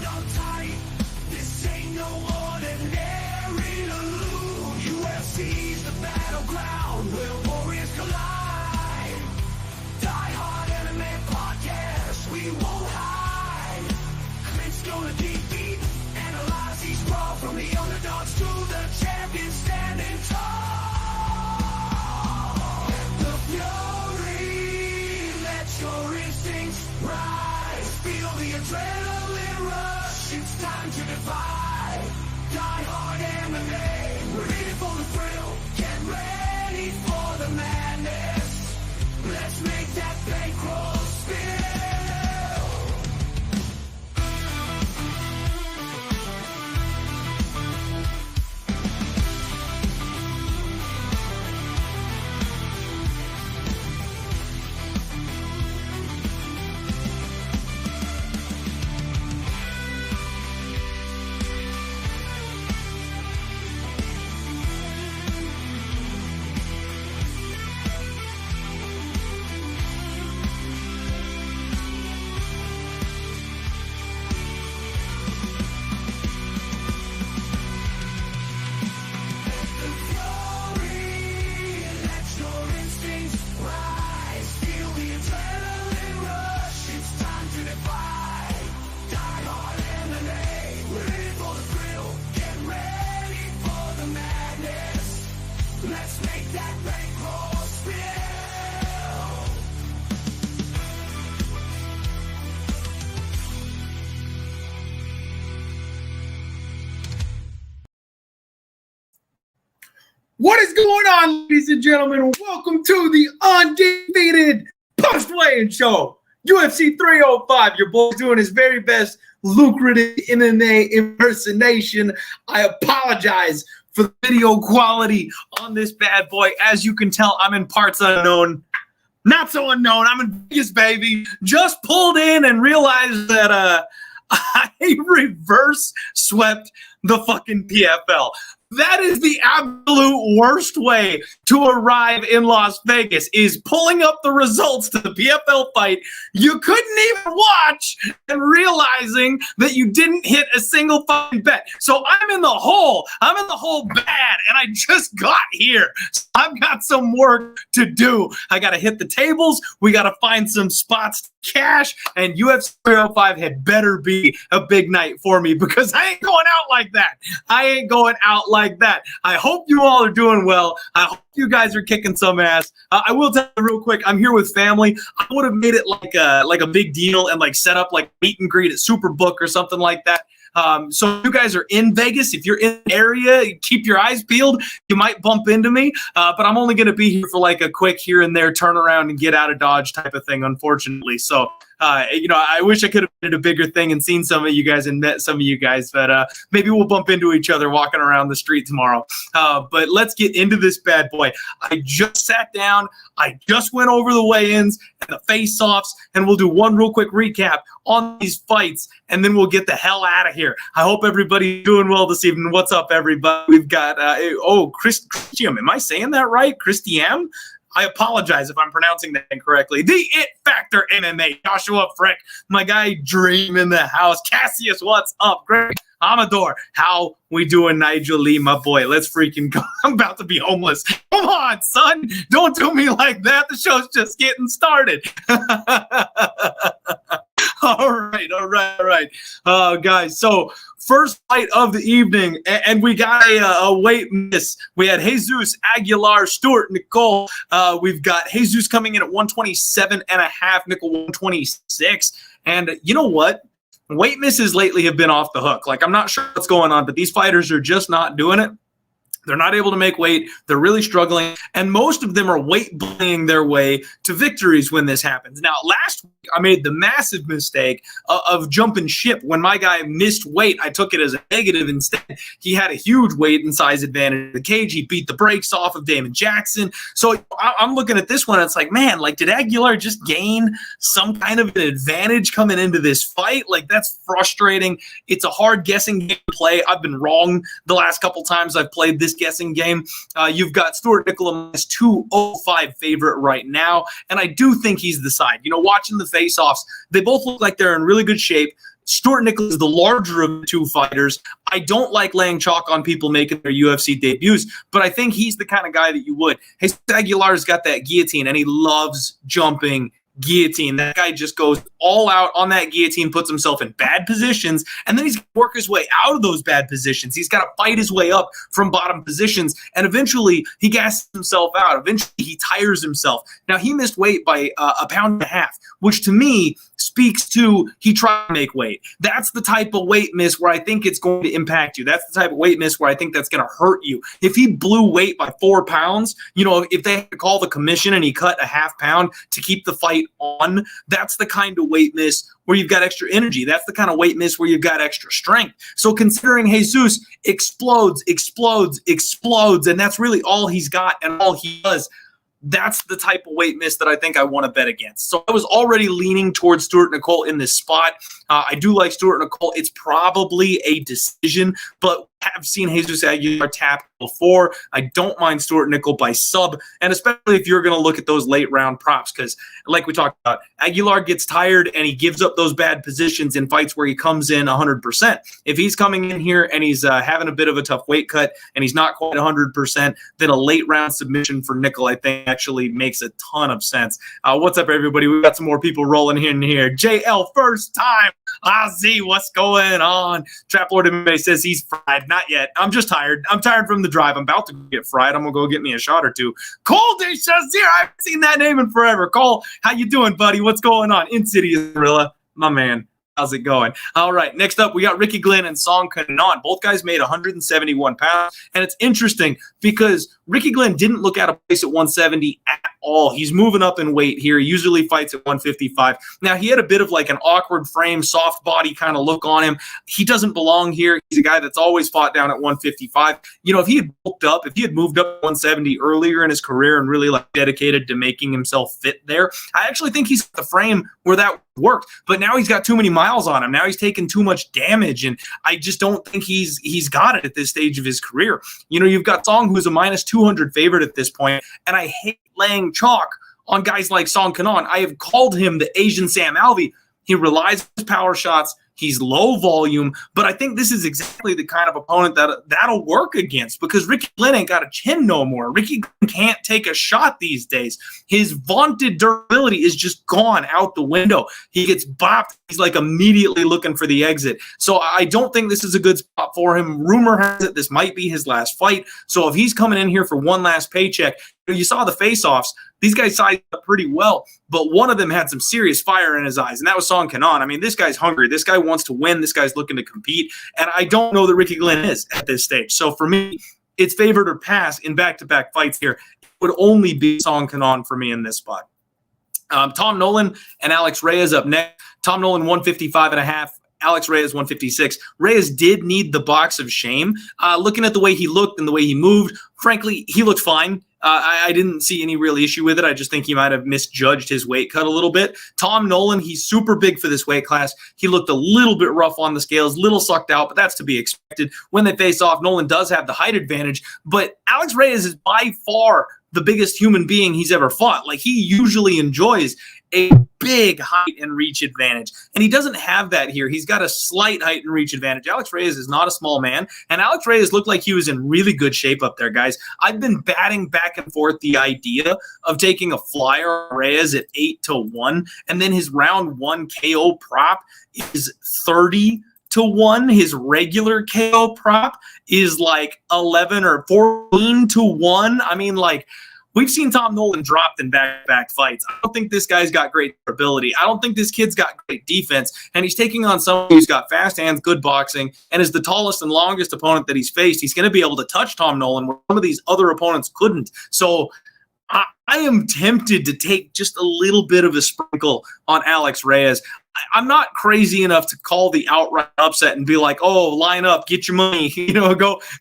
on tight. This ain't no ordinary loot. UFC's the battleground where warriors collide. DieHard MMA podcast, we won't hide. Clint's gonna dig deep, analyze each brawl from the underdogs to the champions standing tall. The fury, let your instincts rise. Feel the adrenaline rush, it's time to defy. DieHard MMA, we're in for the thrill. Get ready for the madness. Let's make that bankroll spill. What is going on, ladies and gentlemen? Welcome to the Undefeated Post-Weigh-In Show. UFC 305, your boy's doing his very best lucrative MMA impersonation. I apologize for the video quality on this bad boy. As you can tell, I'm in parts unknown. Not so unknown. I'm in Vegas, baby. Just pulled in and realized that I reverse swept the fucking PFL. That is the absolute worst way to arrive in Las Vegas, is pulling up the results to the PFL fight you couldn't even watch and realizing that you didn't hit a single fucking bet. So I'm in the hole. I'm in the hole bad, and I just got here. So I've got some work to do. I got to hit the tables. We got to find some spots to cash, and UFC 305 had better be a big night for me, because I ain't going out like that. I ain't going out like that. I hope you all are doing well. I hope you guys are kicking some ass. I will tell you real quick, I'm here with family. I would have made it like a big deal and like set up like meet and greet at Superbook or something like that. So if you guys are in Vegas, if you're in the area, keep your eyes peeled. You might bump into me, but I'm only going to be here for like a quick here and there turn around and get out of Dodge type of thing, unfortunately. So, I wish I could have made it a bigger thing and seen some of you guys and met some of you guys, but maybe we'll bump into each other walking around the street tomorrow. But let's get into this bad boy. I just sat down. I just went over the weigh-ins and the face-offs, and we'll do one real quick recap on these fights, and then we'll get the hell out of here. I hope everybody's doing well this evening. What's up, everybody? We've got, Christian. Am I saying that right? Christian? I apologize if I'm pronouncing that incorrectly. The It Factor MMA, Joshua Frick, my guy Dream in the house. Cassius, what's up? Greg Amador, how we doing? Nigel Lee, my boy. Let's freaking go. I'm about to be homeless. Come on, son. Don't do me like that. The show's just getting started. All right. Guys, so first fight of the evening, and we got a weight miss. We had Jesus, Aguilar, Stuart, Nicoll. We've got Jesus coming in at 127.5, Nicoll 126. And you know what? Weight misses lately have been off the hook. Like, I'm not sure what's going on, but these fighters are just not doing it. They're not able to make weight. They're really struggling. And most of them are weight bullying their way to victories when this happens. Now, last week, I made the massive mistake of jumping ship. When my guy missed weight, I took it as a negative instead. He had a huge weight and size advantage in the cage. He beat the brakes off of Damon Jackson. So I'm looking at this one, and it's like, man, like, did Aguilar just gain some kind of an advantage coming into this fight? Like, that's frustrating. It's a hard guessing game to play. I've been wrong the last couple times I've played this guessing game. You've got Stuart Nicoll as 205 favorite right now, and I do think he's the side. You know, watching the face-offs, they both look like they're in really good shape. Stuart Nicoll is the larger of the two fighters. I don't like laying chalk on people making their UFC debuts, but I think he's the kind of guy that you would. Hey, Aguilar's got that guillotine, and he loves jumping guillotine. That guy just goes all out on that guillotine, puts himself in bad positions, and then he's got to work his way out of those bad positions. He's got to fight his way up from bottom positions, and eventually he gasses himself out. Eventually he tires himself. Now, he missed weight by a pound and a half, which to me speaks to he tried to make weight. That's the type of weight miss where I think it's going to impact you. That's the type of weight miss where I think that's going to hurt you. If he blew weight by 4 pounds, if they had to call the commission and he cut a half pound to keep the fight on, that's the kind of weight miss where you've got extra energy. That's the kind of weight miss where you've got extra strength. So considering Jesus explodes, and that's really all he's got and all he does, that's the type of weight miss that I think I want to bet against. So I was already leaning towards Stuart Nicoll in this spot. I do like Stuart Nicoll. It's probably a decision, but have seen Jesus Aguilar tap before. I don't mind Stuart Nicoll by sub, and especially if you're going to look at those late round props, because like we talked about, Aguilar gets tired and he gives up those bad positions in fights where he comes in 100%. If he's coming in here and he's having a bit of a tough weight cut and he's not quite 100%, then a late round submission for Nicoll, I think, actually makes a ton of sense. What's up, everybody? We've got some more people rolling in here. JL, first time. Ozzy, what's going on? Trap Lord MMA says he's fried. Not yet. I'm just tired. I'm tired from the drive. I'm about to get fried. I'm going to go get me a shot or two. Cole De Chazier, I haven't seen that name in forever. Cole, how you doing, buddy? What's going on? Insidious Gorilla, my man. How's it going? All right, next up, we got Ricky Glenn and Song Kanan. Both guys made 171 pounds, and it's interesting because Ricky Glenn didn't look out of place at 170 at all. He's moving up in weight here. He usually fights at 155. Now, he had a bit of like an awkward frame, soft body kind of look on him. He doesn't belong here. He's a guy that's always fought down at 155. If he had bulked up, if he had moved up to 170 earlier in his career and really like dedicated to making himself fit there, I actually think he's got the frame where that worked. But now he's got too many miles on him. Now he's taking too much damage, and I just don't think he's got it at this stage of his career. You've got Song, who's a minus 200 favorite at this point, and I hate laying chalk on guys like Song Kanan. I have called him the Asian Sam Alvey. He relies on his power shots. He's low volume, but I think this is exactly the kind of opponent that'll work against, because Ricky Glenn ain't got a chin no more. Ricky Glenn can't take a shot these days. His vaunted durability is just gone out the window. He gets bopped. He's like immediately looking for the exit. So I don't think this is a good spot for him. Rumor has it this might be his last fight. So if he's coming in here for one last paycheck, you saw the face-offs. These guys sized up pretty well, but one of them had some serious fire in his eyes, and that was Song Kanan. I mean, this guy's hungry. This guy wants to win. This guy's looking to compete, and I don't know that Ricky Glenn is at this stage. So for me, it's favored or pass in back-to-back fights here. It would only be Song Kanan for me in this spot. Tom Nolan and Alex Reyes up next. Tom Nolan 155.5. Alex Reyes 156. Reyes did need the box of shame. Looking at the way he looked and the way he moved, frankly, he looked fine. I didn't see any real issue with it. I just think he might have misjudged his weight cut a little bit. Tom Nolan, he's super big for this weight class. He looked a little bit rough on the scales, little sucked out, but that's to be expected. When they face off, Nolan does have the height advantage, but Alex Reyes is by far the biggest human being he's ever fought. Like, he usually enjoys a big height and reach advantage, and he doesn't have that here. He's got a slight height and reach advantage. Alex Reyes is not a small man, and Alex Reyes looked like he was in really good shape up there, guys. I've been batting back and forth the idea of taking a flyer on Reyes at 8-1, and then his round 1 KO prop is 30-1. His regular KO prop is like 11 or 14-1. I mean, like, we've seen Tom Nolan dropped in back-to-back fights. I don't think this guy's got great ability. I don't think this kid's got great defense. And he's taking on someone who's got fast hands, good boxing, and is the tallest and longest opponent that he's faced. He's going to be able to touch Tom Nolan where some of these other opponents couldn't. So I am tempted to take just a little bit of a sprinkle on Alex Reyes. I'm not crazy enough to call the outright upset and be like, oh, line up, get your money,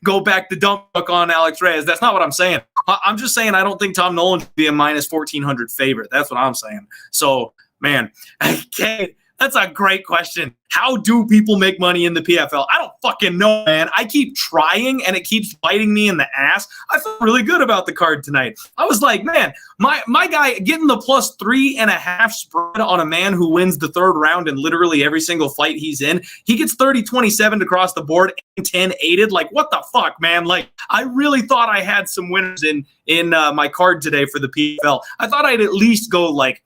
go back the dump truck on Alex Reyes. That's not what I'm saying. I'm just saying I don't think Tom Nolan should be a minus 1,400 favorite. That's what I'm saying. So, man, okay, That's a great question. How do people make money in the PFL? I don't fucking know, man. I keep trying, and it keeps biting me in the ass. I feel really good about the card tonight. I was like, man, my guy getting the +3.5 spread on a man who wins the third round in literally every single fight he's in. He gets 30-27 across the board and 10-8'd. Like, what the fuck, man? Like, I really thought I had some winners in my card today for the PFL. I thought I'd at least go like,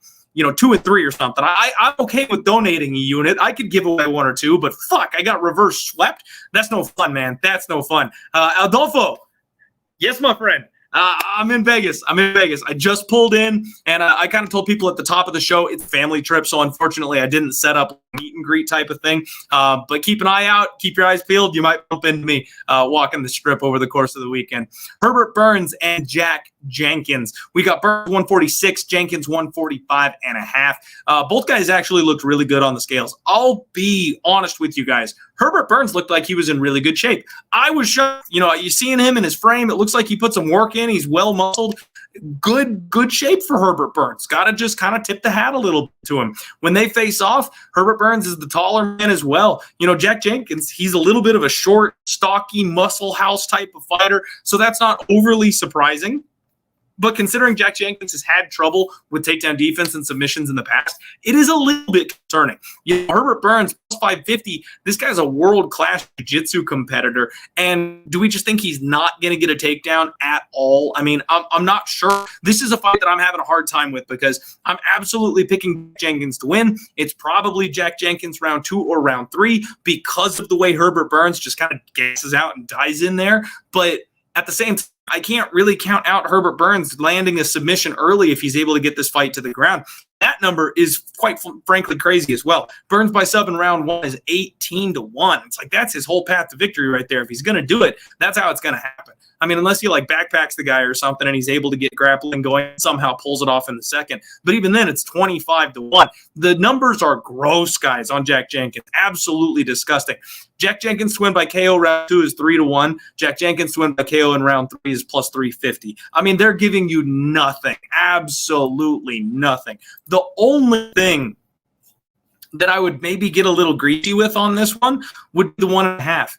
2 and 3 or something. I'm okay with donating a unit. I could give away 1 or 2, but fuck, I got reverse swept. That's no fun, man. That's no fun. Adolfo. Yes, my friend. I'm in Vegas. I just pulled in, and I kind of told people at the top of the show it's a family trip, so unfortunately I didn't set up a meet and greet type of thing. But keep an eye out. Keep your eyes peeled. You might bump into me walking the strip over the course of the weekend. Herbert Burns and Jack Jenkins. We got Burns 146, Jenkins 145.5. Both guys actually looked really good on the scales. I'll be honest with you guys. Herbert Burns looked like he was in really good shape. I was shocked. You seeing him in his frame, it looks like he put some work in. He's well muscled. Good shape for Herbert Burns. Got to just kind of tip the hat a little bit to him. When they face off, Herbert Burns is the taller man as well. Jack Jenkins, he's a little bit of a short, stocky, muscle house type of fighter, so that's not overly surprising. But considering Jack Jenkins has had trouble with takedown defense and submissions in the past, it is a little bit concerning. Herbert Burns, +550, this guy's a world-class jiu-jitsu competitor. And do we just think he's not going to get a takedown at all? I mean, I'm not sure. This is a fight that I'm having a hard time with because I'm absolutely picking Jenkins to win. It's probably Jack Jenkins round 2 or round 3 because of the way Herbert Burns just kind of gasses out and dies in there. But at the same time, I can't really count out Herbert Burns landing a submission early if he's able to get this fight to the ground. That number is quite frankly crazy as well. Burns by sub in round 1 is 18-1. It's like that's his whole path to victory right there. If he's going to do it, that's how it's going to happen. I mean, unless he backpacks the guy or something and he's able to get grappling going, somehow pulls it off in the second. But even then, it's 25-1. The numbers are gross, guys, on Jack Jenkins. Absolutely disgusting. Jack Jenkins to win by KO round 2 is 3-1. Jack Jenkins to win by KO in round 3 is +350. I mean, they're giving you nothing. Absolutely nothing. The only thing that I would maybe get a little greasy with on this one would be the 1.5.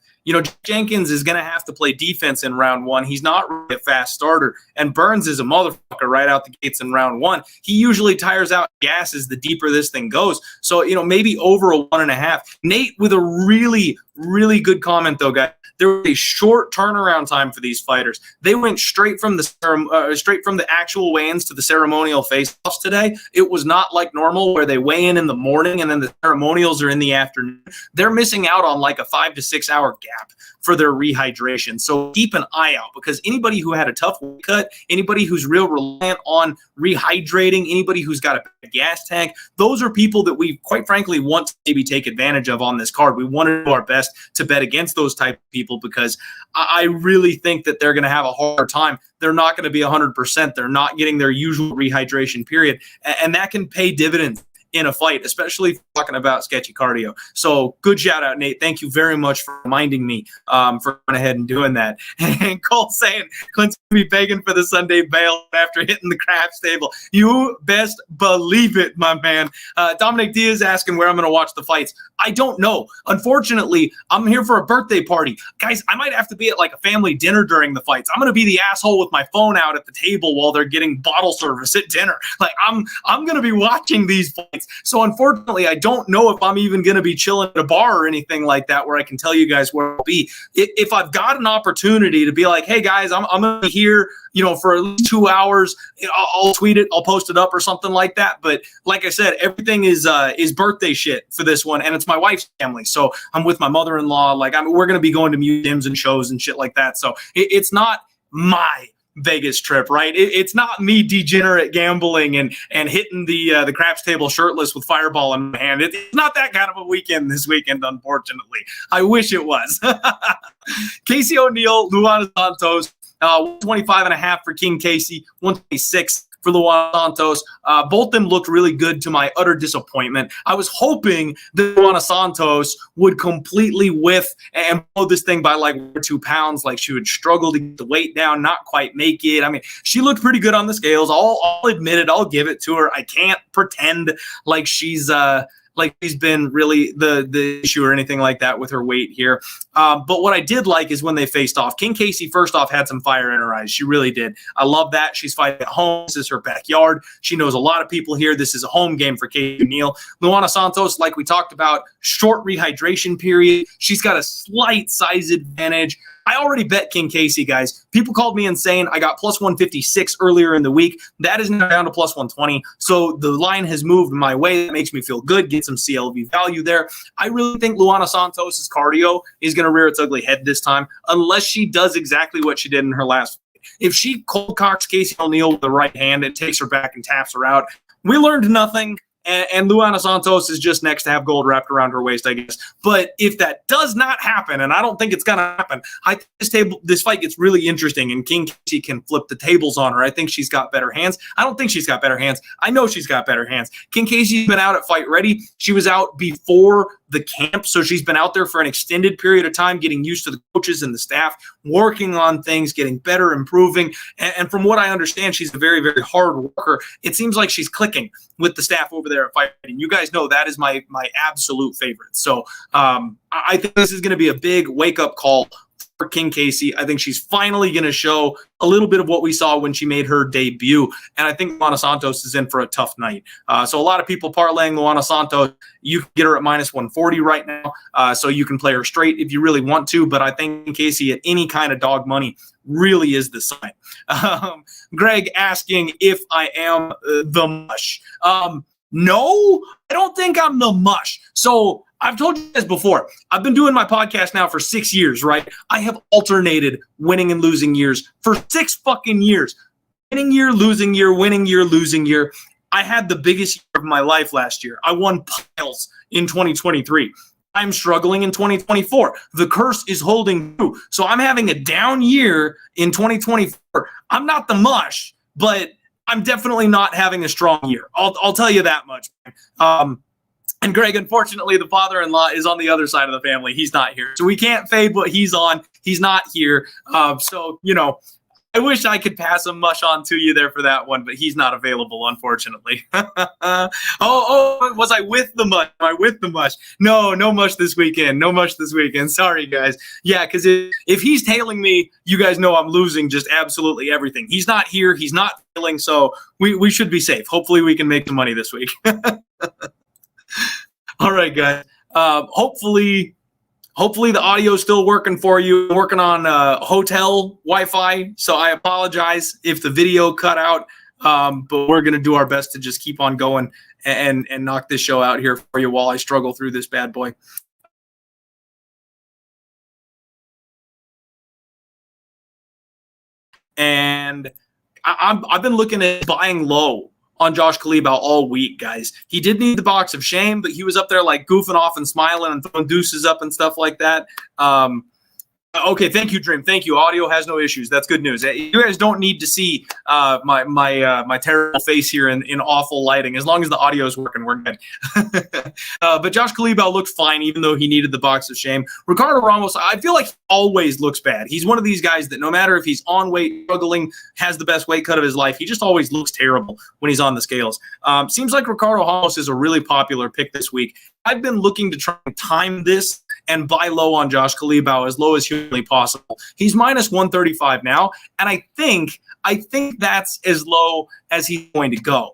Jenkins is going to have to play defense in round 1. He's not really a fast starter, and Burns is a motherfucker right out the gates in round 1. He usually tires out gases the deeper this thing goes. So, maybe over a 1.5. Nate with a really, really good comment, though, guys. There was a short turnaround time for these fighters. They went straight from the actual weigh-ins to the ceremonial face-offs today. It was not like normal where they weigh in the morning and then the ceremonials are in the afternoon. They're missing out on like a 5 to 6 hour gap for their rehydration. So keep an eye out because anybody who had a tough weight cut, anybody who's real reliant on rehydrating, anybody who's got a gas tank, those are people that we quite frankly want to maybe take advantage of on this card. We want to do our best to bet against those type of people because I really think that they're going to have a harder time. They're not going to be 100%. They're not getting their usual rehydration period. And that can pay dividends in a fight, especially talking about sketchy cardio. So good shout out, Nate. Thank you very much for reminding me for going ahead and doing that. And Cole saying Clint's going to be begging for the Sunday bail after hitting the craps table. You best believe it, my man. Dominic Diaz asking where I'm going to watch the fights. I don't know. Unfortunately, I'm here for a birthday party. Guys, I might have to be at like a family dinner during the fights. I'm going to be the asshole with my phone out at the table while they're getting bottle service at dinner. Like I'm going to be watching these fights. So unfortunately, I don't know if I'm even going to be chilling at a bar or anything like that where I can tell you guys where I'll be. If I've got an opportunity to be like, hey guys, I'm going to be here, for at least 2 hours, I'll tweet it, I'll post it up or something like that. But like I said, everything is birthday shit for this one, and it's my wife's family. So I'm with my mother-in-law. We're going to be going to museums and shows and shit like that. So it's not my Vegas trip, right? It's not me degenerate gambling and hitting the craps table shirtless with Fireball in my hand. It's not that kind of a weekend this weekend, unfortunately. I wish it was. Casey O'Neill, Luana Santos, 125.5 for King Casey, 126 for Luana Santos. Both of them looked really good to my utter disappointment. I was hoping that Luana Santos would completely whiff and blow this thing by like 1 or 2 pounds. Like she would struggle to get the weight down, not quite make it. I mean, she looked pretty good on the scales. I'll admit it. I'll give it to her. I can't pretend like she's like she's been really the issue or anything like that with her weight here. But what I did like is when they faced off, King Casey first off had some fire in her eyes. She really did. I love that. She's fighting at home. This is her backyard. She knows a lot of people here. This is a home game for Casey O'Neill. Luana Santos, like we talked about, short rehydration period. She's got a slight size advantage. I already bet King Casey, guys. People called me insane. I got plus 156 earlier in the week. That is now down to plus 120. So the line has moved my way. That makes me feel good. Get some CLV value there. I really think Luana Santos' cardio is going to rear its ugly head this time, unless she does exactly what she did in her last fight. If she cold cocks Casey O'Neill with the right hand and takes her back and taps her out, we learned nothing. And Luana Santos is just next to have gold wrapped around her waist, I guess. But if that does not happen, and I don't think it's going to happen, I think this fight gets really interesting, and King Casey can flip the tables on her. I think she's got better hands. I don't think she's got better hands. I know she's got better hands. King Casey's been out at Fight Ready. She was out before the camp, so she's been out there for an extended period of time, getting used to the coaches and the staff, working on things, getting better, improving. And from what I understand, she's a very, very hard worker. It seems like she's clicking with the staff over there at Fight Ready. You guys know that is my absolute favorite. So I think this is going to be a big wake-up call for King Casey. I think she's finally going to show a little bit of what we saw when she made her debut. And I think Luana Santos is in for a tough night. So a lot of people parlaying Luana Santos. You can get her at minus 140 right now. So you can play her straight if you really want to. But I think Casey at any kind of dog money really is the sign. Greg asking if I am the mush. No, I don't think I'm the mush. So I've told you guys before, I've been doing my podcast now for 6 years, right? I have alternated winning and losing years for 6 fucking years. Winning year, losing year, winning year, losing year. I had the biggest year of my life last year. I won piles in 2023. I'm struggling in 2024. The curse is holding true. So I'm having a down year in 2024. I'm not the mush, but I'm definitely not having a strong year. I'll tell you that much. And Greg, unfortunately, the father-in-law is on the other side of the family. He's not here. So we can't fade what he's on. He's not here. So, you know, I wish I could pass a mush on to you there for that one, but he's not available, unfortunately. Was I with the mush? Am I with the mush? No mush this weekend. No mush this weekend. Sorry, guys. Yeah, because if he's tailing me, you guys know I'm losing just absolutely everything. He's not here. He's not tailing, so we should be safe. Hopefully we can make the money this week. All right, guys. Hopefully the audio is still working for you. I'm working on hotel Wi-Fi, so I apologize if the video cut out. But we're going to do our best to just keep on going and knock this show out here for you while I struggle through this bad boy. And I've been looking at buying low on Josh Culibao all week, guys. He did need the box of shame, but he was up there like goofing off and smiling and throwing deuces up and stuff like that. Okay, thank you, Dream. Thank you. Audio has no issues. That's good news. You guys don't need to see my terrible face here in awful lighting. As long as the audio is working, we're good. But Josh Culibao looked fine, even though he needed the box of shame. Ricardo Ramos, I feel like he always looks bad. He's one of these guys that no matter if he's on weight, struggling, has the best weight cut of his life, he just always looks terrible when he's on the scales. Seems like Ricardo Ramos is a really popular pick this week. I've been looking to try and time this and buy low on Josh Culibao as low as humanly possible. He's minus 135 now, and I think that's as low as he's going to go.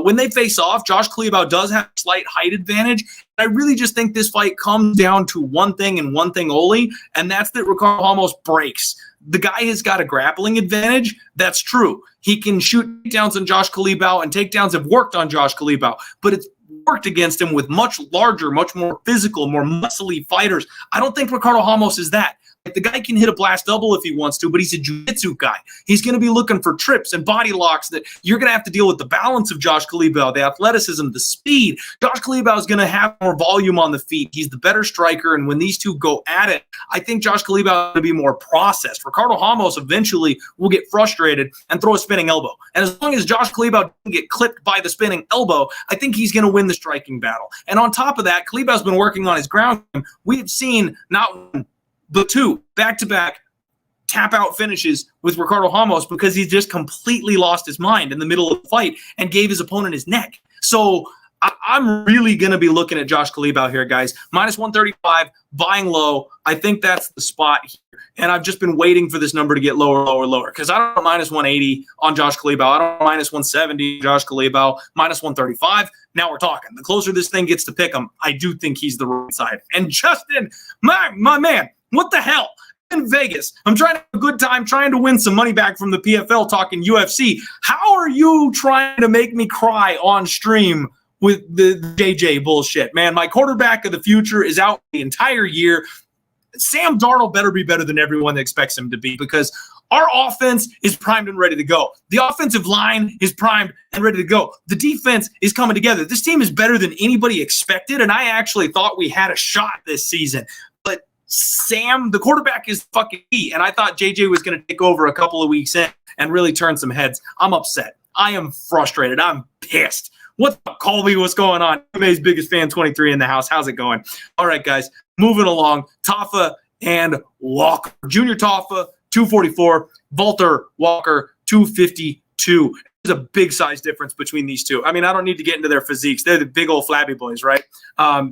When they face off, Josh Culibao does have a slight height advantage. I really just think this fight comes down to one thing and one thing only, and that's that Ricardo Ramos breaks. The guy has got a grappling advantage. That's true. He can shoot takedowns on Josh Culibao, and takedowns have worked on Josh Culibao, but it's worked against him with much larger, much more physical, more muscly fighters. I don't think Ricardo Ramos is that. Like, the guy can hit a blast double if he wants to, but he's a jiu-jitsu guy. He's going to be looking for trips and body locks that you're going to have to deal with the balance of Josh Culibao, the athleticism, the speed. Josh Culibao is going to have more volume on the feet. He's the better striker, and when these two go at it, I think Josh Culibao is going to be more processed. Ricardo Ramos eventually will get frustrated and throw a spinning elbow. And as long as Josh Culibao doesn't get clipped by the spinning elbow, I think he's going to win the striking battle. And on top of that, Culibao's been working on his ground game. We've seen not one, but 2 back-to-back tap-out finishes with Ricardo Ramos because he just completely lost his mind in the middle of the fight and gave his opponent his neck. So I'm really going to be looking at Josh Culibao here, guys. Minus 135, buying low. I think that's the spot here. And I've just been waiting for this number to get lower, lower, lower. Because I don't want minus 180 on Josh Culibao. I don't want minus 170 Josh Culibao. Minus 135. Now we're talking. The closer this thing gets to pick him, I do think he's the right side. And Justin, my man, what the hell? In Vegas, I'm trying to have a good time, trying to win some money back from the PFL talking UFC. How are you trying to make me cry on stream with the JJ bullshit? Man, my quarterback of the future is out the entire year. Sam Darnold better be better than everyone expects him to be, because our offense is primed and ready to go. The offensive line is primed and ready to go. The defense is coming together. This team is better than anybody expected, and I actually thought we had a shot this season. But Sam, the quarterback, is fucking key, and I thought JJ was going to take over a couple of weeks in and really turn some heads. I'm upset. I am frustrated. I'm pissed. What's up, Colby? What's going on? MMA's biggest fan 23 in the house. How's it going? All right, guys, moving along. Tafa and Walker. Junior Tafa, 244. Valter Walker, 252. There's a big size difference between these two. I mean, I don't need to get into their physiques. They're the big old flabby boys, right?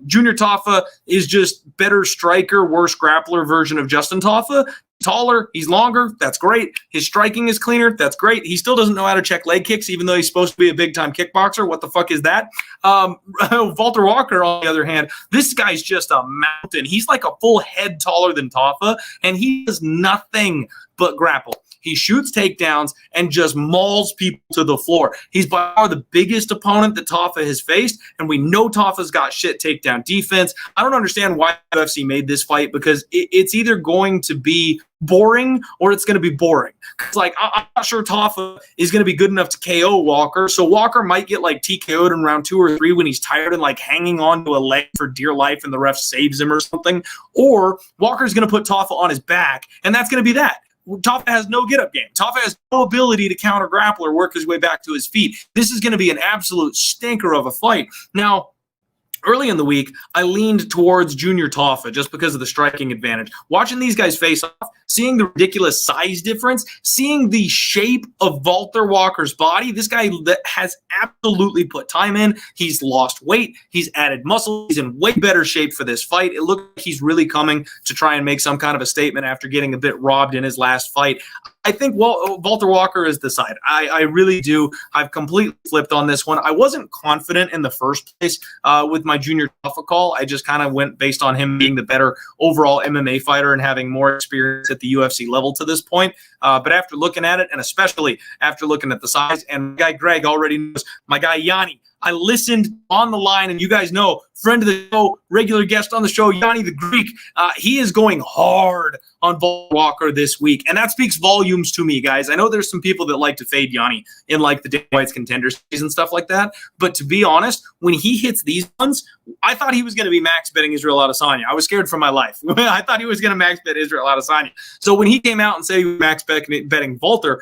Junior Tafa is just better striker, worse grappler version of Justin Tafa. Taller, he's longer, that's great. His striking is cleaner, that's great. He still doesn't know how to check leg kicks, even though he's supposed to be a big-time kickboxer. What the fuck is that? Valter Walker, on the other hand, this guy's just a mountain. He's like a full head taller than Tafa, and he does nothing but grapple. He shoots takedowns and just mauls people to the floor. He's by far the biggest opponent that Tafa has faced, and we know Tafa's got shit takedown defense. I don't understand why UFC made this fight, because it's either going to be boring or it's going to be boring. It's like, I'm not sure Tafa is going to be good enough to KO Walker, so Walker might get like TKO'd in round 2 or 3 when he's tired and like hanging on to a leg for dear life and the ref saves him or something, or Walker's going to put Tafa on his back, and that's going to be that. Tafa has no get-up game. Tafa has no ability to counter grapple or work his way back to his feet. This is going to be an absolute stinker of a fight. Now, early in the week, I leaned towards Junior Tafa just because of the striking advantage. Watching these guys face off, seeing the ridiculous size difference, seeing the shape of Valter Walker's body, this guy that has absolutely put time in. He's lost weight. He's added muscle. He's in way better shape for this fight. It looks like he's really coming to try and make some kind of a statement after getting a bit robbed in his last fight. I think Valter Walker is the side. I really do. I've completely flipped on this one. I wasn't confident in the first place with my Junior Tafa call. I just kind of went based on him being the better overall MMA fighter and having more experience at the UFC level to this point. But after looking at it, and especially after looking at the size, and my guy Greg already knows, my guy Yanni, I listened on the line, and you guys know, friend of the show, regular guest on the show, Yanni the Greek, he is going hard on Valter Walker this week, and that speaks volumes to me, guys. I know there's some people that like to fade Yanni in like the Dana White's contenders and stuff like that, but to be honest, when he hits these ones, I thought he was going to be max betting Israel Adesanya. I was scared for my life. I thought he was going to max bet Israel Adesanya. So when he came out and said he was max betting Valter,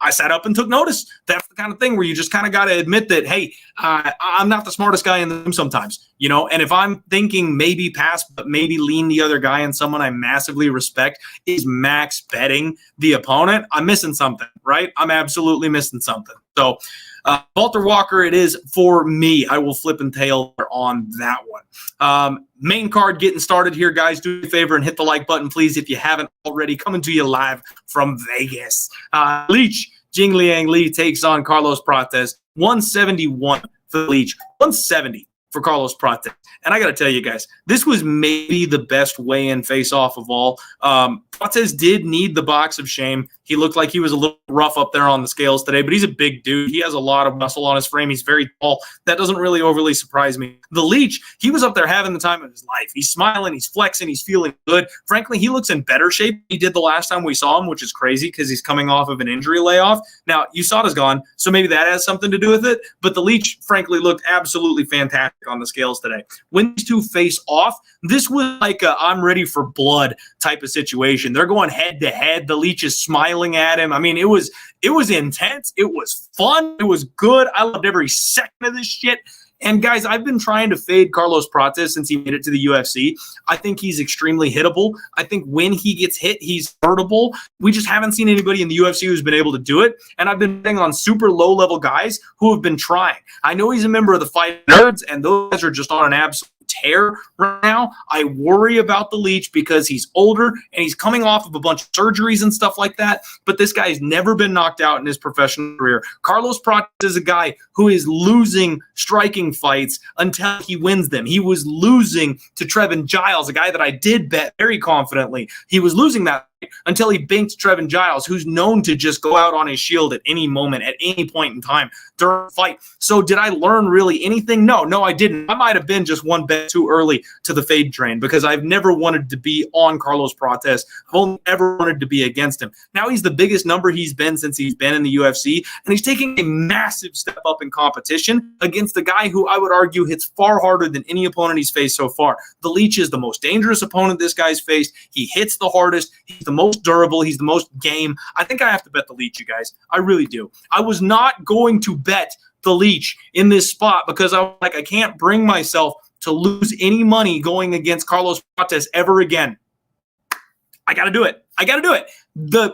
I sat up and took notice. That's the kind of thing where you just kind of got to admit that, hey, I'm not the smartest guy in the room sometimes, you know? And if I'm thinking maybe pass, but maybe lean the other guy and someone I massively respect is max betting the opponent, I'm missing something, right? I'm absolutely missing something. So Valter Walker it is for me. I will flip and tail on that one. Main card getting started here, guys. Do me a favor and hit the like button, please, if you haven't already. Coming to you live from Vegas. Leech, Jingliang Lee takes on Carlos Prattes. 171 for Leech. 170 for Carlos Prattes. And I got to tell you guys, this was maybe the best weigh-in face-off of all. Prattes did need the box of shame. He looked like he was a little rough up there on the scales today, but he's a big dude. He has a lot of muscle on his frame. He's very tall. That doesn't really overly surprise me. The Leech, he was up there having the time of his life. He's smiling. He's flexing. He's feeling good. Frankly, he looks in better shape than he did the last time we saw him, which is crazy because he's coming off of an injury layoff. Now, USADA's gone, so maybe that has something to do with it, but the Leech, frankly, looked absolutely fantastic on the scales today. When these two face off, this was like a I'm ready for blood type of situation. They're going head to head. The Leech is smiling at him. I mean, it was intense. It was fun. It was good. I loved every second of this shit. And guys, I've been trying to fade Carlos Prates since he made it to the UFC. I think he's extremely hittable. I think when he gets hit, he's hurtable. We just haven't seen anybody in the UFC who's been able to do it. And I've been betting on super low-level guys who have been trying. I know he's a member of the Fight Nerds, and those guys are just on an absolute tear right now. I worry about the Leech because he's older and he's coming off of a bunch of surgeries and stuff like that, but this guy has never been knocked out in his professional career. Carlos Prates is a guy who is losing striking fights until he wins them. He was losing to Trevin Giles, a guy that I did bet very confidently. He was losing that until he banked Trevin Giles, who's known to just go out on his shield at any moment, at any point in time during a fight. So did I learn really anything? No, I didn't. I might have been just one bet too early to the fade train because I've never wanted to be on Carlos Prates. I've only ever wanted to be against him. Now he's the biggest number he's been since he's been in the UFC, and he's taking a massive step up in competition against a guy who I would argue hits far harder than any opponent he's faced so far. The Leech is the most dangerous opponent this guy's faced. He hits the hardest. He's the most durable. He's the most game. I think I have to bet the Leech, you guys. I really do. I was not going to bet the Leech in this spot because I can't bring myself to lose any money going against Carlos Prates ever again. I got to do it.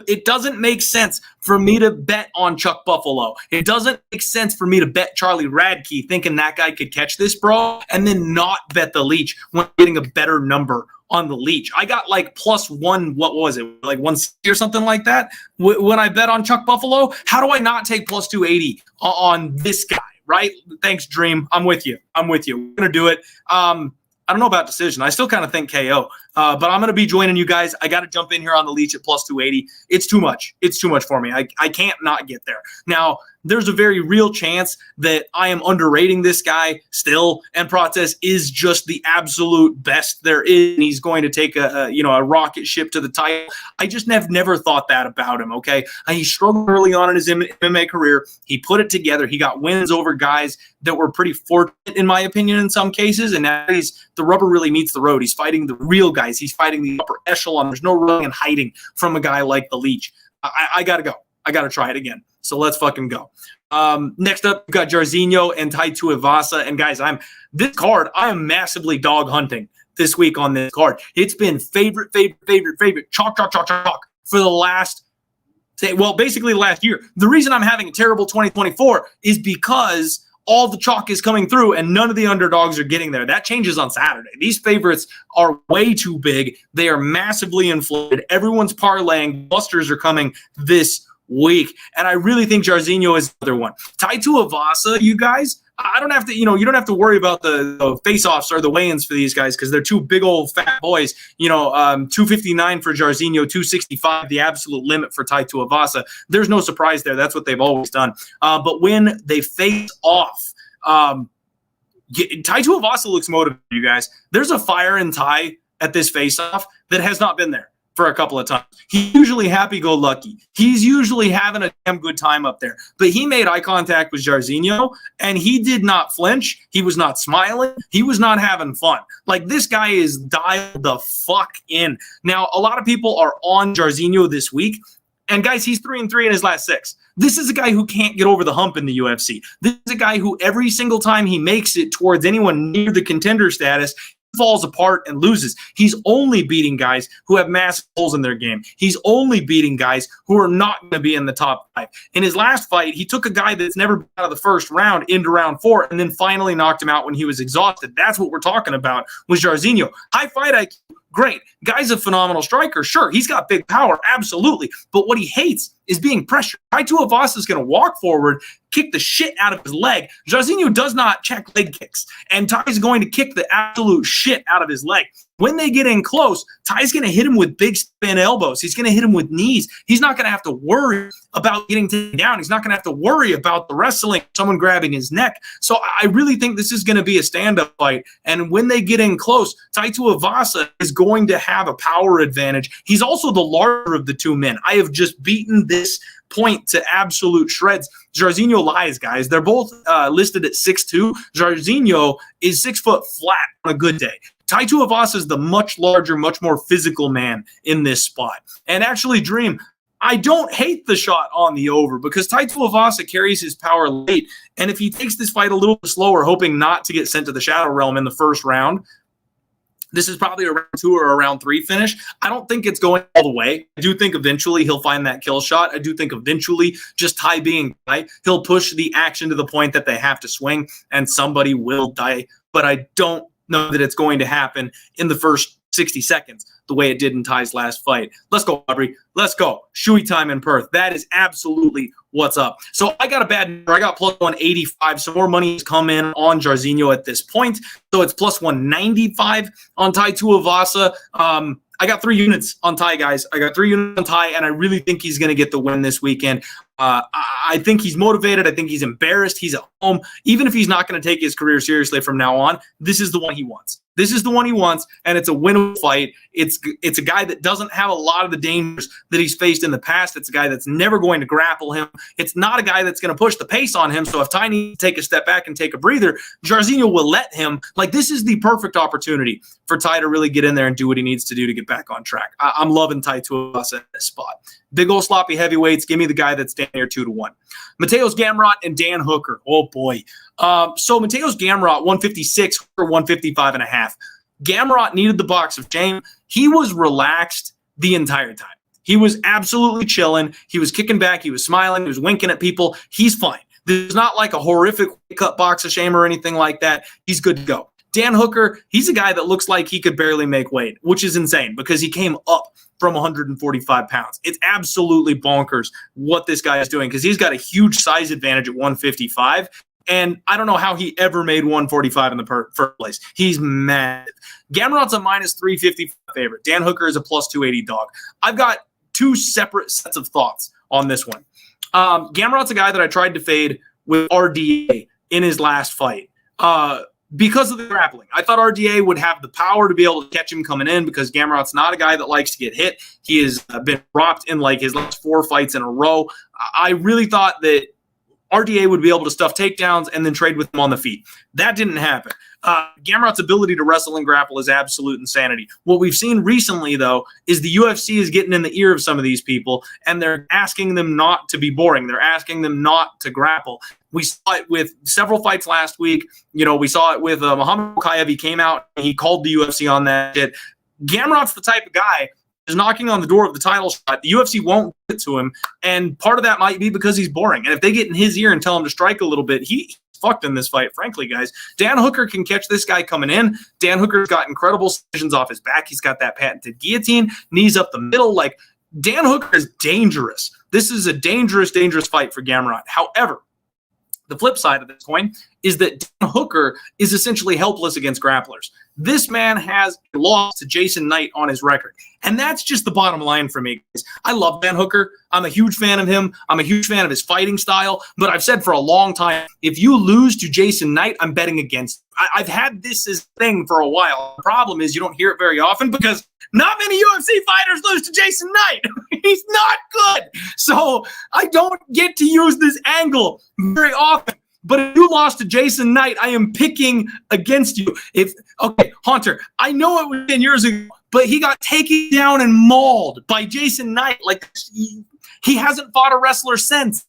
It doesn't make sense for me to bet on Chuck Buffalo. It doesn't make sense for me to bet Charlie Radke thinking that guy could catch this, bro, and then not bet the Leech when getting a better number on the Leech. I got like +1, what was it, like 160 or something like that when I bet on Chuck Buffalo. How do I not take +280 on this guy, right? Thanks, Dream. I'm with you. We're going to do it. I don't know about decision. I still kind of think KO, but I'm going to be joining you guys. I got to jump in here on the Leech at +280. It's too much. It's too much for me. I can't not get there. Now, there's a very real chance that I am underrating this guy still, and Prates is just the absolute best there is, and he's going to take a rocket ship to the title. I just have never thought that about him, okay? He struggled early on in his MMA career. He put it together. He got wins over guys that were pretty fortunate, in my opinion, in some cases, and now the rubber really meets the road. He's fighting the real guys. He's fighting the upper echelon. There's no running and hiding from a guy like the Leech. I got to go. I got to try it again. So let's fucking go. Next up, we've got Jairzinho and Tuivasa. And guys, I am massively dog hunting this week on this card. It's been favorite, chalk for the last, basically last year. The reason I'm having a terrible 2024 is because all the chalk is coming through and none of the underdogs are getting there. That changes on Saturday. These favorites are way too big. They are massively inflated. Everyone's parlaying. Busters are coming this week. And I really think Jairzinho is another one. Tuivasa, you guys, I don't have to, you don't have to worry about the face-offs or the weigh-ins for these guys because they're two big old fat boys. 259 for Jairzinho, 265, the absolute limit for Tuivasa. There's no surprise there. That's what they've always done. But when they face off, Tuivasa looks motivated, you guys. There's a fire in Tai at this face-off that has not been there for a couple of times. He's usually happy-go-lucky. He's usually having a damn good time up there. But he made eye contact with Jairzinho, and he did not flinch. He was not smiling. He was not having fun. Like, this guy is dialed the fuck in. Now, a lot of people are on Jairzinho this week, and guys, he's 3-3 in his last 6. This is a guy who can't get over the hump in the UFC. This is a guy who every single time he makes it towards anyone near the contender status, falls apart and loses. He's only beating guys who have massive holes in their game. He's only beating guys who are not going to be in the top 5. In his last fight, he took a guy that's never been out of the first round into round 4 and then finally knocked him out when he was exhausted. That's what we're talking about with Jairzinho. High fight IQ, great. Guy's a phenomenal striker. Sure, he's got big power, absolutely. But what he hates is being pressured. Tuivasa is going to walk forward, kick the shit out of his leg. Jairzinho does not check leg kicks, and Tai is going to kick the absolute shit out of his leg. When they get in close, Tai's going to hit him with big spin elbows. He's going to hit him with knees. He's not going to have to worry about getting taken down. He's not going to have to worry about the wrestling, someone grabbing his neck. So I really think this is going to be a stand-up fight. And when they get in close, Tuivasa is going to have a power advantage. He's also the larger of the two men. I have just beaten this point to absolute shreds. Jairzinho lies, guys. They're both listed at 6'2". Jairzinho is 6 foot flat on a good day. Tuivasa is the much larger, much more physical man in this spot. And actually, Dream, I don't hate the shot on the over because Tuivasa carries his power late. And if he takes this fight a little bit slower, hoping not to get sent to the Shadow Realm in the first round, this is probably a round 2 or a round 3 finish. I don't think it's going all the way. I do think eventually he'll find that kill shot. I do think eventually, just Tai being Tai, he'll push the action to the point that they have to swing and somebody will die. But I don't know that it's going to happen in the first 60 seconds the way it did in Tai's last fight. Let's go, Aubrey. Let's go. Shui time in Perth. That is absolutely what's up. So I got a bad number. I got plus 185. Some more money has come in on Jairzinho at this point. So it's plus 195 on Tai Tuivasa. I got 3 units on Tai, guys. I got 3 units on Tai, and I really think he's going to get the win this weekend. I think he's motivated. I think he's embarrassed. He's at home. Even if he's not going to take his career seriously from now on, this is the one he wants. This is the one he wants, and it's a winnable fight. It's a guy that doesn't have a lot of the dangers that he's faced in the past. It's a guy that's never going to grapple him. It's not a guy that's going to push the pace on him. So if Tai needs to take a step back and take a breather, Jairzinho will let him. Like, this is the perfect opportunity for Tai to really get in there and do what he needs to do to get back on track. I'm loving Tai Tuivasa in this spot. Big old sloppy heavyweights. Give me the guy that's down here 2-1. Mateusz Gamrot and Dan Hooker. Oh, boy. So Mateusz Gamrot, 156, Hooker 155.5. Gamrot needed the box of shame. He was relaxed the entire time. He was absolutely chilling. He was kicking back. He was smiling. He was winking at people. He's fine. There's not like a horrific cut box of shame or anything like that. He's good to go. Dan Hooker, he's a guy that looks like he could barely make weight, which is insane because he came up from 145 pounds. It's absolutely bonkers what this guy is doing because he's got a huge size advantage at 155. And I don't know how he ever made 145 in the first place. He's mad. Gamrot's a minus 355 favorite. Dan Hooker is a plus 280 dog. I've got 2 separate sets of thoughts on this one. Gamrot's a guy that I tried to fade with RDA in his last fight. Because of the grappling. I thought RDA would have the power to be able to catch him coming in because Gamrot's not a guy that likes to get hit. He has been dropped in like his last 4 fights in a row. I really thought that RDA would be able to stuff takedowns and then trade with him on the feet. That didn't happen. Gamrot's ability to wrestle and grapple is absolute insanity. What we've seen recently, though, is the UFC is getting in the ear of some of these people, and they're asking them not to be boring. They're asking them not to grapple. We saw it with several fights last week. You know, we saw it with Muhammad Mokaev. He came out and he called the UFC on that shit. Gamrot's the type of guy is knocking on the door of the title shot. The UFC won't get to him, and part of that might be because he's boring. And if they get in his ear and tell him to strike a little bit, he's fucked in this fight, frankly, guys. Dan Hooker can catch this guy coming in. Dan Hooker's got incredible decisions off his back. He's got that patented guillotine, knees up the middle. Like, Dan Hooker is dangerous. This is a dangerous, dangerous fight for Gamrot. However, the flip side of this coin is that Dan Hooker is essentially helpless against grapplers. This man has lost to Jason Knight on his record. And that's just the bottom line for me, guys. I love Dan Hooker. I'm a huge fan of him. I'm a huge fan of his fighting style. But I've said for a long time, if you lose to Jason Knight, I'm betting against him. I've had this as a thing for a while. The problem is you don't hear it very often because not many UFC fighters lose to Jason Knight. He's not good. So I don't get to use this angle very often. But if you lost to Jason Knight, I am picking against you. Okay, Hunter, I know it was 10 years ago, but he got taken down and mauled by Jason Knight. Like, he hasn't fought a wrestler since.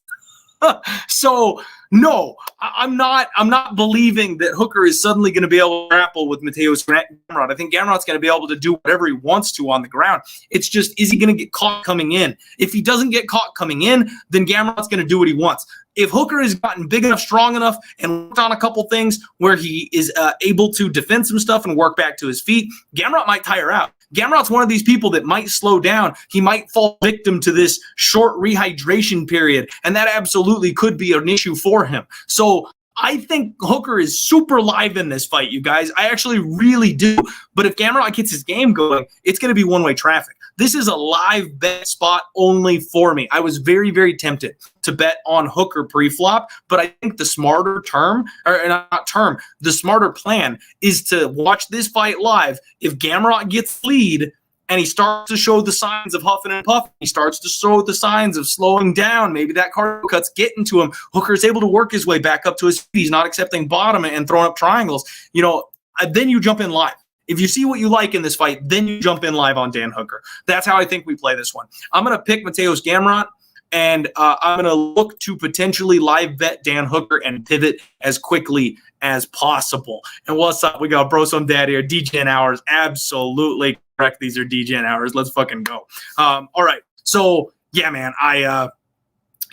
So no, I'm not believing that Hooker is suddenly going to be able to grapple with Mateusz Gamrot. I think Gamrot's going to be able to do whatever he wants to on the ground. It's just, is he going to get caught coming in? If he doesn't get caught coming in, then Gamrot's going to do what he wants. If Hooker has gotten big enough, strong enough, and worked on a couple things where he is able to defend some stuff and work back to his feet, Gamrot might tire out. Gamrot's one of these people that might slow down. He might fall victim to this short rehydration period, and that absolutely could be an issue for him. So I think Hooker is super live in this fight, you guys. I actually really do. But if Gamrot gets his game going, it's going to be one-way traffic. This is a live bet spot only for me. I was very, very tempted to bet on Hooker pre-flop, but I think the smarter the smarter plan is to watch this fight live. If Gamrot gets lead and he starts to show the signs of huffing and puffing, he starts to show the signs of slowing down, maybe that cardio cut's getting to him, Hooker is able to work his way back up to his feet. He's not accepting bottom and throwing up triangles. You know, then you jump in live. If you see what you like in this fight, then you jump in live on Dan Hooker. That's how I think we play this one. I'm going to pick Mateusz Gamrot, and I'm going to look to potentially live bet Dan Hooker and pivot as quickly as possible. And what's up? We got Bro Some Dad here. DGen hours. Absolutely correct. These are DGen hours. Let's fucking go. All right. So, yeah, man,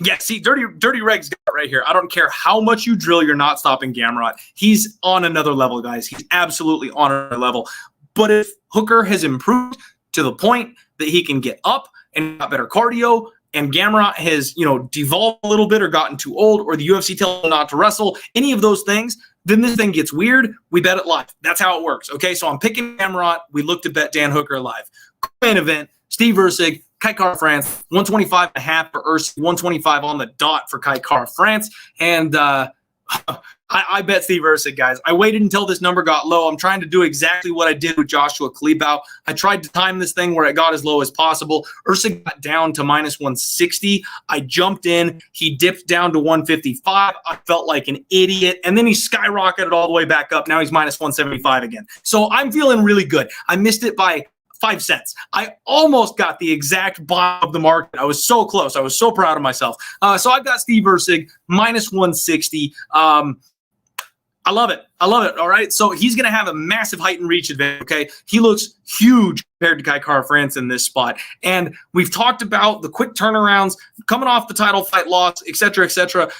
yeah, see, Dirty Reg's got it right here. I don't care how much you drill, you're not stopping Gamrot. He's on another level, guys. He's absolutely on another level. But if Hooker has improved to the point that he can get up and got better cardio, and Gamrot has, devolved a little bit or gotten too old, or the UFC tells him not to wrestle, any of those things, then this thing gets weird. We bet it live. That's how it works. Okay, so I'm picking Gamrot. We look to bet Dan Hooker live. Main event, Steve Erceg, Kai France, 125.5 for Erceg, 125 on the dot for Kai France. And I bet Steve Erceg, guys. I waited until this number got low. I'm trying to do exactly what I did with Joshua Culibao. I tried to time this thing where it got as low as possible. Erceg got down to minus 160. I jumped in. He dipped down to 155. I felt like an idiot. And then he skyrocketed all the way back up. Now he's minus 175 again. So I'm feeling really good. I missed it by 5 cents. I almost got the exact bottom of the market. I was so close. I was so proud of myself. So I've got Steve Erceg minus 160. I love it. I love it. All right. So he's going to have a massive height and reach advantage. Okay. He looks huge compared to Kai France in this spot. And we've talked about the quick turnarounds coming off the title fight loss, et cetera, et cetera.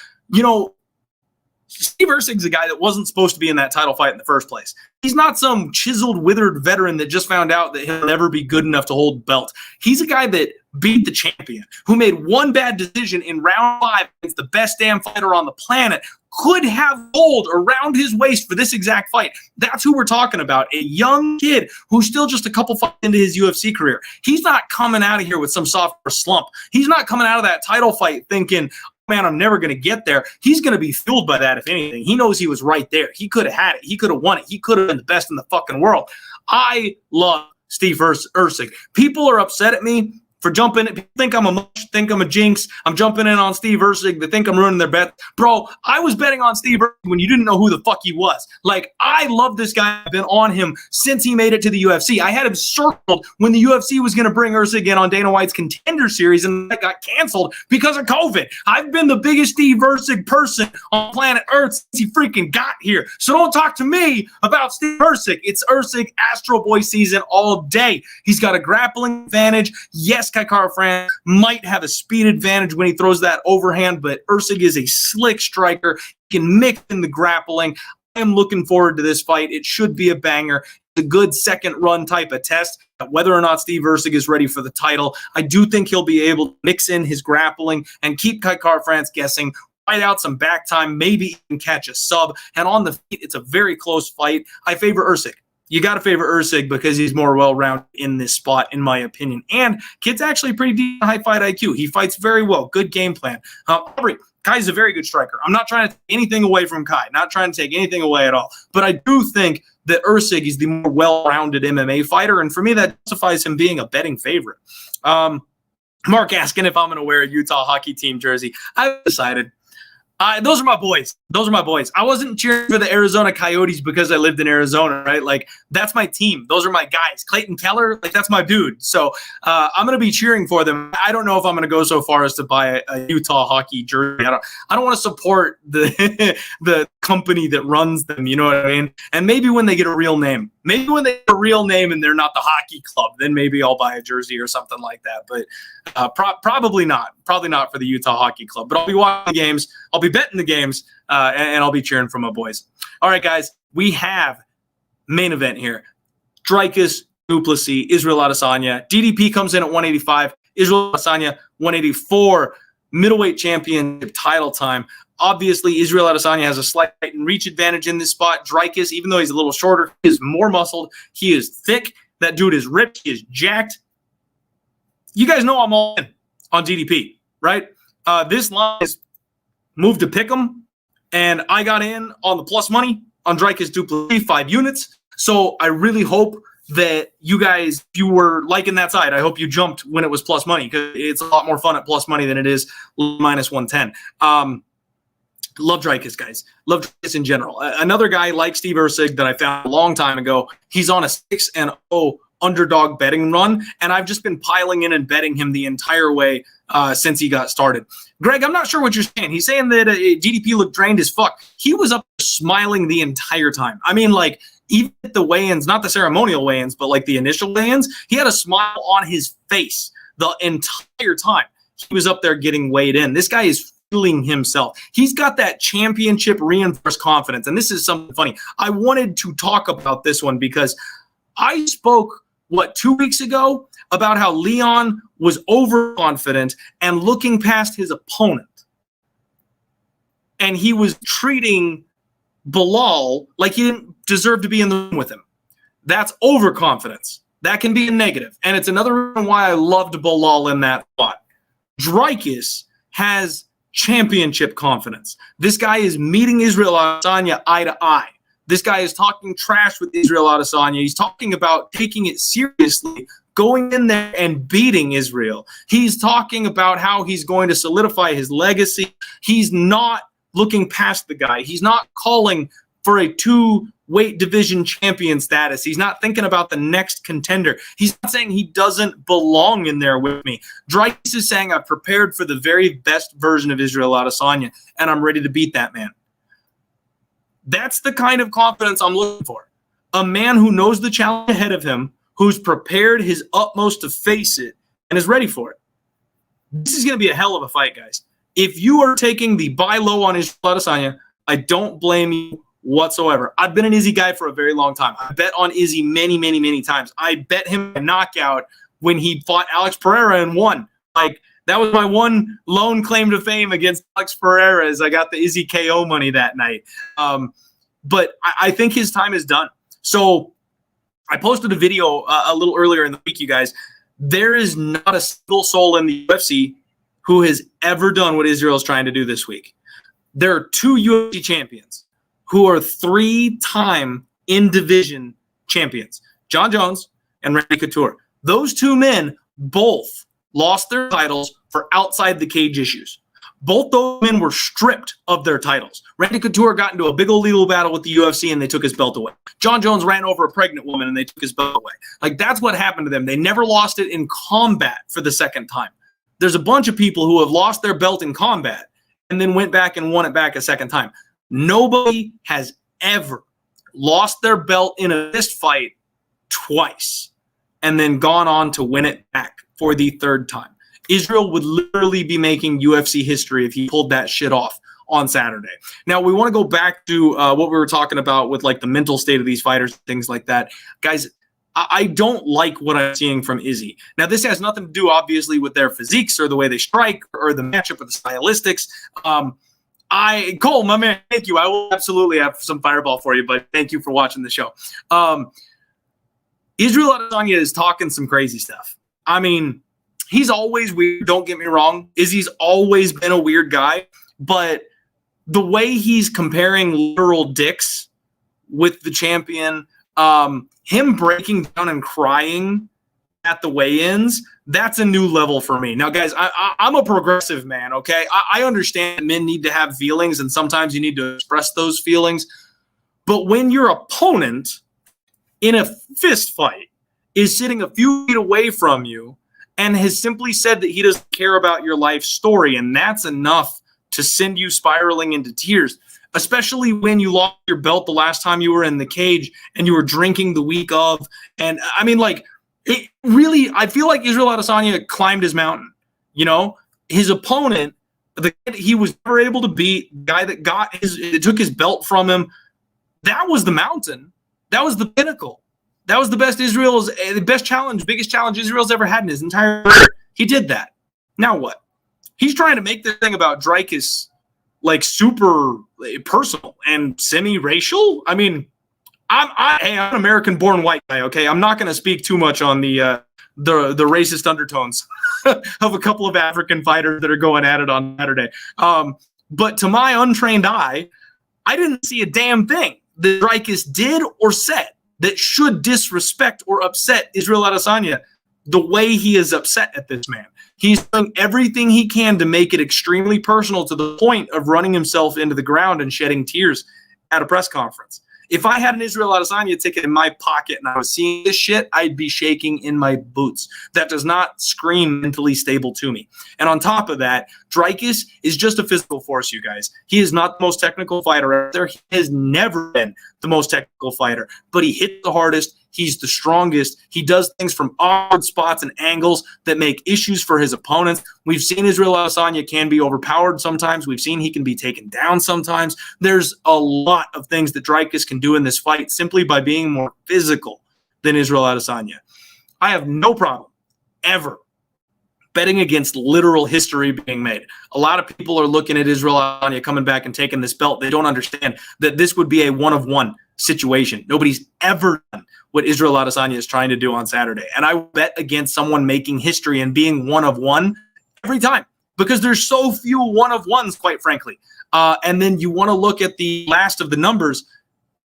Steve Erceg's a guy that wasn't supposed to be in that title fight in the first place. He's not some chiseled, withered veteran that just found out that he'll never be good enough to hold the belt. He's a guy that beat the champion, who made one bad decision in round 5 against the best damn fighter on the planet, could have gold around his waist for this exact fight. That's who we're talking about, a young kid who's still just a couple fights into his UFC career. He's not coming out of here with some sophomore slump. He's not coming out of that title fight thinking, man, I'm never going to get there. He's going to be fueled by that, if anything. He knows he was right there. He could have had it. He could have won it. He could have been the best in the fucking world. I love Steve Erceg. People are upset at me for jumping. People think I'm a jinx. I'm jumping in on Steve Erceg. They think I'm ruining their bet. Bro, I was betting on Steve Erceg when you didn't know who the fuck he was. Like, I love this guy. I've been on him since he made it to the UFC. I had him circled when the UFC was going to bring Erceg in on Dana White's Contender Series, and that got canceled because of COVID. I've been the biggest Steve Erceg person on planet Earth since he freaking got here. So don't talk to me about Steve Erceg. It's Erceg Astro Boy season all day. He's got a grappling advantage. Yes, Kai France might have a speed advantage when he throws that overhand, but Erceg is a slick striker. He can mix in the grappling. I am looking forward to this fight. It should be a banger. It's a good second run type of test. Whether or not Steve Erceg is ready for the title, I do think he'll be able to mix in his grappling and keep Kai France guessing, fight out some back time, maybe even catch a sub. And on the feet, it's a very close fight. I favor Erceg. You got to favor Erceg because he's more well-rounded in this spot, in my opinion. And kid's actually pretty decent high fight IQ. He fights very well. Good game plan. Kai's a very good striker. I'm not trying to take anything away from Kai. Not trying to take anything away at all. But I do think that Erceg is the more well-rounded MMA fighter. And for me, that justifies him being a betting favorite. Mark asking if I'm going to wear a Utah hockey team jersey. I've decided. Those are my boys. Those are my boys. I wasn't cheering for the Arizona Coyotes because I lived in Arizona, right? Like, that's my team. Those are my guys. Clayton Keller, like, that's my dude. So I'm going to be cheering for them. I don't know if I'm going to go so far as to buy a Utah hockey jersey. I don't want to support the the company that runs them, you know what I mean? And maybe when they get a real name. Maybe when they get a real name and they're not the hockey club, then maybe I'll buy a jersey or something like that. But probably not. Probably not for the Utah Hockey Club. But I'll be watching the games. I'll be betting the games, and I'll be cheering for my boys. All right, guys. We have main event here. Dricus du Plessis, Israel Adesanya. DDP comes in at 185. Israel Adesanya, 184. Middleweight championship title time. Obviously, Israel Adesanya has a slight height and reach advantage in this spot. Dricus, even though he's a little shorter, he is more muscled. He is thick. That dude is ripped. He is jacked. You guys know I'm all in on DDP, right? This line is moved to pick'em, and I got in on the plus money on Dricus du Plessis, 5 units. So I really hope that you guys, if you were liking that side, I hope you jumped when it was plus money, because it's a lot more fun at plus money than it is minus 110. Love Dreykus, guys. Love Dreykus in general. Another guy like Steve Erceg that I found a long time ago. He's on a 6-0 underdog betting run, and I've just been piling in and betting him the entire way since he got started. Greg, I'm not sure what you're saying. He's saying that DDP looked drained as fuck. He was up smiling the entire time. I mean, like, even at the weigh-ins, not the ceremonial weigh-ins, but like the initial weigh-ins, he had a smile on his face the entire time he was up there getting weighed in. This guy is feeling himself. He's got that championship reinforced confidence. And this is something funny. I wanted to talk about this one because I spoke, 2 weeks ago about how Leon was overconfident and looking past his opponent. And he was treating Bilal like he didn't deserve to be in the room with him. That's overconfidence. That can be a negative. And it's another reason why I loved Bilal in that spot. Dreykus has championship confidence. This guy is meeting Israel Adesanya eye to eye. This guy is talking trash with Israel Adesanya. He's talking about taking it seriously, going in there and beating Israel. He's talking about how he's going to solidify his legacy. He's not looking past the guy. He's not calling for a 2-weight division champion status. He's not thinking about the next contender. He's not saying he doesn't belong in there with me. Dreykus is saying I've prepared for the very best version of Israel Adesanya, and I'm ready to beat that man. That's the kind of confidence I'm looking for. A man who knows the challenge ahead of him, who's prepared his utmost to face it, and is ready for it. This is going to be a hell of a fight, guys. If you are taking the buy low on Israel Adesanya, I don't blame you whatsoever. I've been an Izzy guy for a very long time. I bet on Izzy many, many, many times. I bet him a knockout when he fought Alex Pereira and won. Like, that was my one lone claim to fame against Alex Pereira, as I got the Izzy KO money that night. But I think his time is done. So I posted a video a little earlier in the week, you guys. There is not a single soul in the UFC who has ever done what Israel's trying to do this week. There are 2 UFC champions who are 3-time in-division champions, John Jones and Randy Couture. Those 2 men both lost their titles for outside the cage issues. Both those men were stripped of their titles. Randy Couture got into a big old legal battle with the UFC and they took his belt away. John Jones ran over a pregnant woman and they took his belt away. Like, that's what happened to them. They never lost it in combat for the second time. There's a bunch of people who have lost their belt in combat and then went back and won it back a second time. Nobody has ever lost their belt in a fist fight twice and then gone on to win it back for the third time. Israel would literally be making UFC history if he pulled that shit off on Saturday. Now, we want to go back to what we were talking about with like the mental state of these fighters, things like that. Guys, I don't like what I'm seeing from Izzy. Now, this has nothing to do, obviously, with their physiques or the way they strike or the matchup or the stylistics. Cole, my man, thank you. I will absolutely have some fireball for you, but thank you for watching the show. Israel Adesanya is talking some crazy stuff. I mean, he's always weird, don't get me wrong. Izzy's always been a weird guy, but the way he's comparing literal dicks with the champion, him breaking down and crying at the weigh-ins, that's a new level for me. Now, guys, I'm a progressive man, okay? I understand men need to have feelings, and sometimes you need to express those feelings. But when your opponent in a fist fight is sitting a few feet away from you and has simply said that he doesn't care about your life story, and that's enough to send you spiraling into tears, especially when you lost your belt the last time you were in the cage and you were drinking the week of. And I mean, like, it really, I feel like Israel Adesanya climbed his mountain. You know, his opponent, the guy that he was never able to beat, the guy that took his belt from him, that was the mountain. That was the pinnacle. That was the best challenge, biggest challenge Israel's ever had in his entire career. He did that. Now what? He's trying to make this thing about Dreykus like super personal and semi-racial. I mean, I'm an American-born white guy, okay? I'm not going to speak too much on the racist undertones of a couple of African fighters that are going at it on Saturday. But to my untrained eye, I didn't see a damn thing that Dreykus did or said that should disrespect or upset Israel Adesanya the way he is upset at this man. He's doing everything he can to make it extremely personal to the point of running himself into the ground and shedding tears at a press conference. If I had an Israel Adesanya ticket in my pocket and I was seeing this shit, I'd be shaking in my boots. That does not scream mentally stable to me. And on top of that, Dricus is just a physical force, you guys. He is not the most technical fighter out there. He has never been the most technical fighter, but he hits the hardest. He's the strongest. He does things from awkward spots and angles that make issues for his opponents. We've seen Israel Adesanya can be overpowered sometimes. We've seen he can be taken down sometimes. There's a lot of things that Dricus can do in this fight simply by being more physical than Israel Adesanya. I have no problem ever betting against literal history being made. A lot of people are looking at Israel Adesanya coming back and taking this belt. They don't understand that this would be a one-of-one situation. Nobody's ever done what Israel Adesanya is trying to do on Saturday. And I bet against someone making history and being one-of-one every time because there's so few one-of-ones, quite frankly. And then you want to look at the last of the numbers.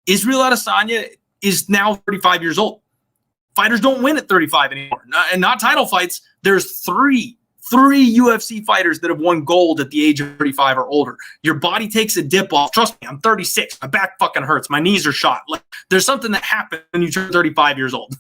Israel Adesanya is now 35 years old. Fighters don't win at 35 anymore. And not title fights. There's three UFC fighters that have won gold at the age of 35 or older. Your body takes a dip off. Trust me, I'm 36. My back fucking hurts. My knees are shot. Like, there's something that happens when you turn 35 years old.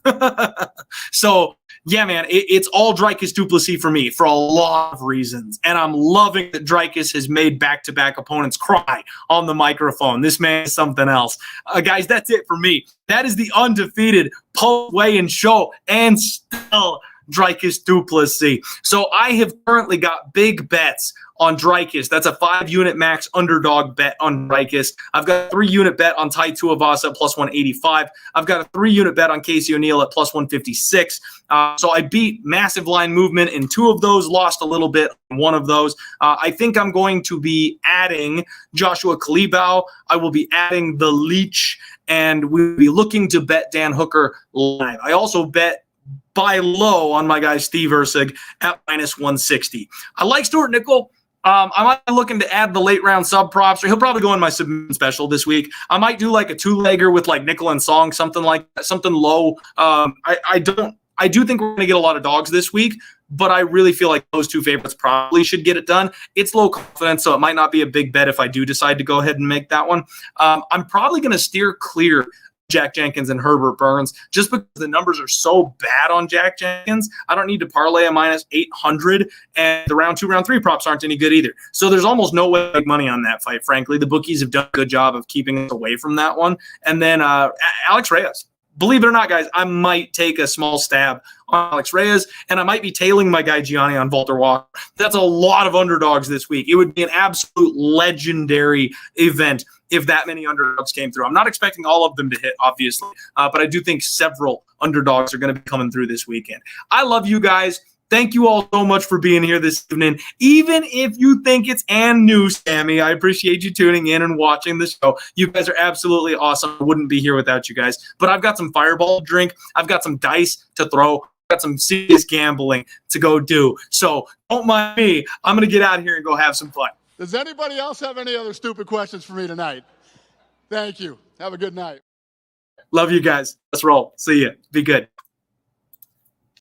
So, yeah, man, it's all Dricus du Plessis for me for a lot of reasons. And I'm loving that Dricus has made back-to-back opponents cry on the microphone. This man is something else. Guys, that's it for me. That is the undefeated post-weigh-in show, and still Dricus du Plessis. So I have currently got big bets on Dricus. That's a 5-unit max underdog bet on Dricus. I've got a 3-unit bet on Tai Tuivasa at plus 185. I've got a 3-unit bet on Casey O'Neill at plus 156. So I beat massive line movement in 2 of those, lost a little bit in 1 of those. I think I'm going to be adding Joshua Culibao. I will be adding the Leech, and we'll be looking to bet Dan Hooker live. I also bet buy low on my guy Steve Erceg at minus 160. I like Stuart Nicoll. I might be looking to add the late round sub props, or he'll probably go in my submission special this week. I might do like a 2-legger with like Nicoll and Song, something like that, something low. I do think we're going to get a lot of dogs this week, but I really feel like those 2 favorites probably should get it done. It's low confidence, so it might not be a big bet if I do decide to go ahead and make that one. I'm probably going to steer clear Jack Jenkins and Herbert Burns just because the numbers are so bad on Jack Jenkins. I don't need to parlay a minus 800, and the round 2, round 3 props aren't any good either. So there's almost no way to make money on that fight, frankly. The bookies have done a good job of keeping us away from that one. And then Alex Reyes. Believe it or not, guys, I might take a small stab on Alex Reyes, and I might be tailing my guy Gianni on Valter Walker. That's a lot of underdogs this week. It would be an absolute legendary event if that many underdogs came through. I'm not expecting all of them to hit, obviously, but I do think several underdogs are going to be coming through this weekend. I love you guys. Thank you all so much for being here this evening. Even if you think it's new, Sammy, I appreciate you tuning in and watching the show. You guys are absolutely awesome. I wouldn't be here without you guys. But I've got some Fireball to drink. I've got some dice to throw. I've got some serious gambling to go do. So don't mind me. I'm going to get out of here and go have some fun. Does anybody else have any other stupid questions for me tonight? Thank you. Have a good night. Love you guys. Let's roll. See ya. Be good.